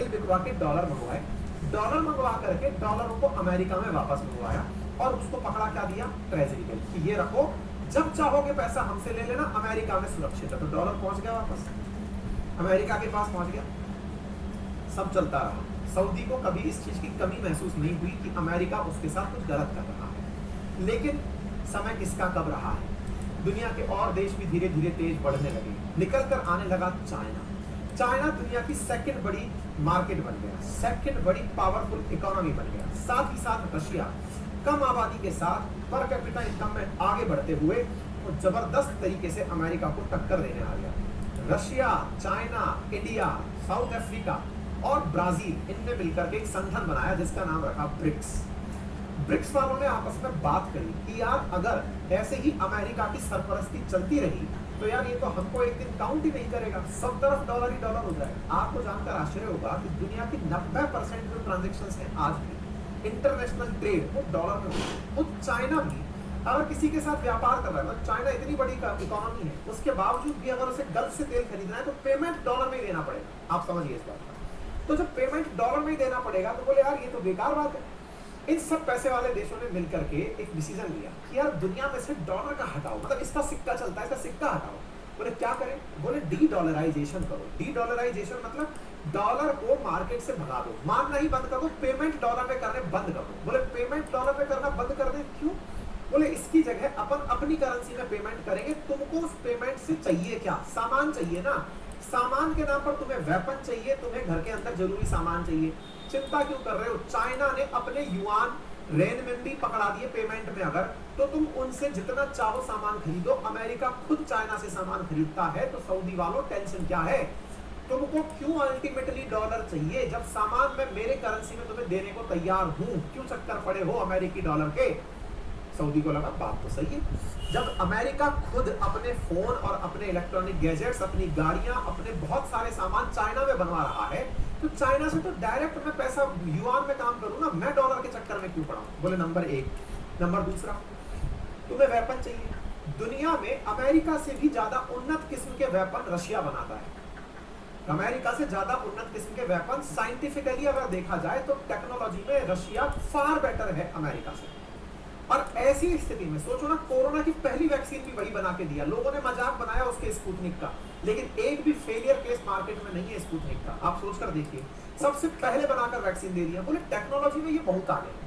बिकवा के डॉलर मंगवाए, डॉलर मंगवा करके डॉलरों को अमेरिका में वापस मंगवाया और उसको पकड़ा क्या दिया, ट्रेजरी बिल कि ये रखो, जब चाहोगे पैसा हमसे ले लेना, अमेरिका में सुरक्षित है। तो डॉलर पहुंच गया वापस, अमेरिका के पास पहुंच गया, सब चलता रहा। सऊदी को कभी इस चीज की कमी महसूस नहीं हुई कि अमेरिका उसके साथ कुछ गलत कर रहा है। लेकिन समय किसका कब रहा है, दुनिया के और देश भी धीरे धीरे तेज बढ़ने लगे, निकल कर आने लगा चाइना। चाइना दुनिया की सेकंड बड़ी मार्केट बन गया, सेकंड बड़ी पावरफुल इकोनॉमी बन गया। साथ ही साथ रशिया कम आबादी के साथ पर कैपिटा इनकम में आगे बढ़ते हुए और जबरदस्त तरीके से अमेरिका को टक्कर देने आ गया। Russia, China, India, south Africa और ब्राजील, इनने मिलकर के एक संगठन बनाया जिसका नाम रखा ब्रिक्स। ब्रिक्स वालों ने आपस में बात करी कि यार अगर ऐसे ही अमेरिका की सरपरस्ती चलती रही तो यार ये तो हमको एक दिन काउंट ही नहीं करेगा, सब तरफ डॉलर ही डॉलर हो जाएगा। आपको जानकर आश्चर्य होगा कि दुनिया की 90% जो ट्रांजेक्शन्स हैं आज भी इंटरनेशनल ट्रेड वो डॉलर में होती है। वो चाइना भी अगर किसी के साथ व्यापार कर रहा है, चाइना इतनी बड़ी इकोनॉमी है, उसके बावजूद भी अगर उसे गल्फ से तेल खरीदना है तो पेमेंट डॉलर में ही देना पड़ेगा। आप समझिए इस बात का। तो जब पेमेंट डॉलर में ही देना पड़ेगा तो बोले यार ये तो बेकार बात है। इन सब पैसे वाले देशों ने मिलकर के एक डिसीजन लिया कि यार दुनिया में से डॉलर का हटाओ, मतलब इसका सिक्का चलता है, इसका सिक्का हटाओ। बोले क्या करें, बोले डी डॉलराइजेशन करो। डी डॉलराइजेशन मतलब डॉलर को मार्केट से भगा दो, मानना ही बंद कर दो, पेमेंट डॉलर में करने बंद कर दो। बोले पेमेंट डॉलर में करना बंद कर दे, क्यों? बोले इसकी जगह अपन अपनी करेंसी में पेमेंट करेंगे। तुमको उस पेमेंट से चाहिए क्या, सामान चाहिए ना, सामान के नाम पर तुम्हें वेपन चाहिए, तुम्हें घर के अंदर जरूरी सामान चाहिए, चिंता क्यों कर रहे हो? चाइना ने अपने युआन रेनमिनबी पकड़ा दिए पेमेंट में, अगर तो तुम उनसे जितना चाहो सामान खरीदो। अमेरिका खुद चाइना से सामान खरीदता है, तो सऊदी वालों टेंशन क्या है? तुमको क्यों अल्टीमेटली डॉलर चाहिए जब सामान मैं मेरे करेंसी में तुम्हें देने को तैयार हूं? क्यों चक्कर पड़े हो अमेरिकी डॉलर के? सऊदी को लगा बात तो सही है। जब अमेरिका खुद अपने फोन और अपने इलेक्ट्रॉनिक गैजेट्स, अपनी गाड़ियां, अपने बहुत सारे सामान चाइना में बनवा रहा है, तो चाइना से तो डायरेक्ट मैं पैसा युआन में काम करूं ना, मैं डॉलर के चक्कर में क्यों पड़ा? बोले नंबर एक। नंबर दूसरा, तुम्हें वेपन चाहिए। दुनिया में अमेरिका से भी ज्यादा उन्नत किस्म के वेपन रशिया बनाता है। अमेरिका से ज्यादा उन्नत किस्म के वेपन साइंटिफिकली अगर देखा जाए तो टेक्नोलॉजी में रशिया फार बेटर है अमेरिका से। और ऐसी स्थिति में सोचो ना, कोरोना की पहली वैक्सीन भी वही बना के दिया, लोगों ने मजाक बनाया उसके स्पुतनिक का, लेकिन एक भी फेलियर केस मार्केट में नहीं है स्पुतनिक का। आप सोचकर देखिए, सबसे पहले बनाकर वैक्सीन दे दिया। बोले टेक्नोलॉजी में ये बहुत आगे है।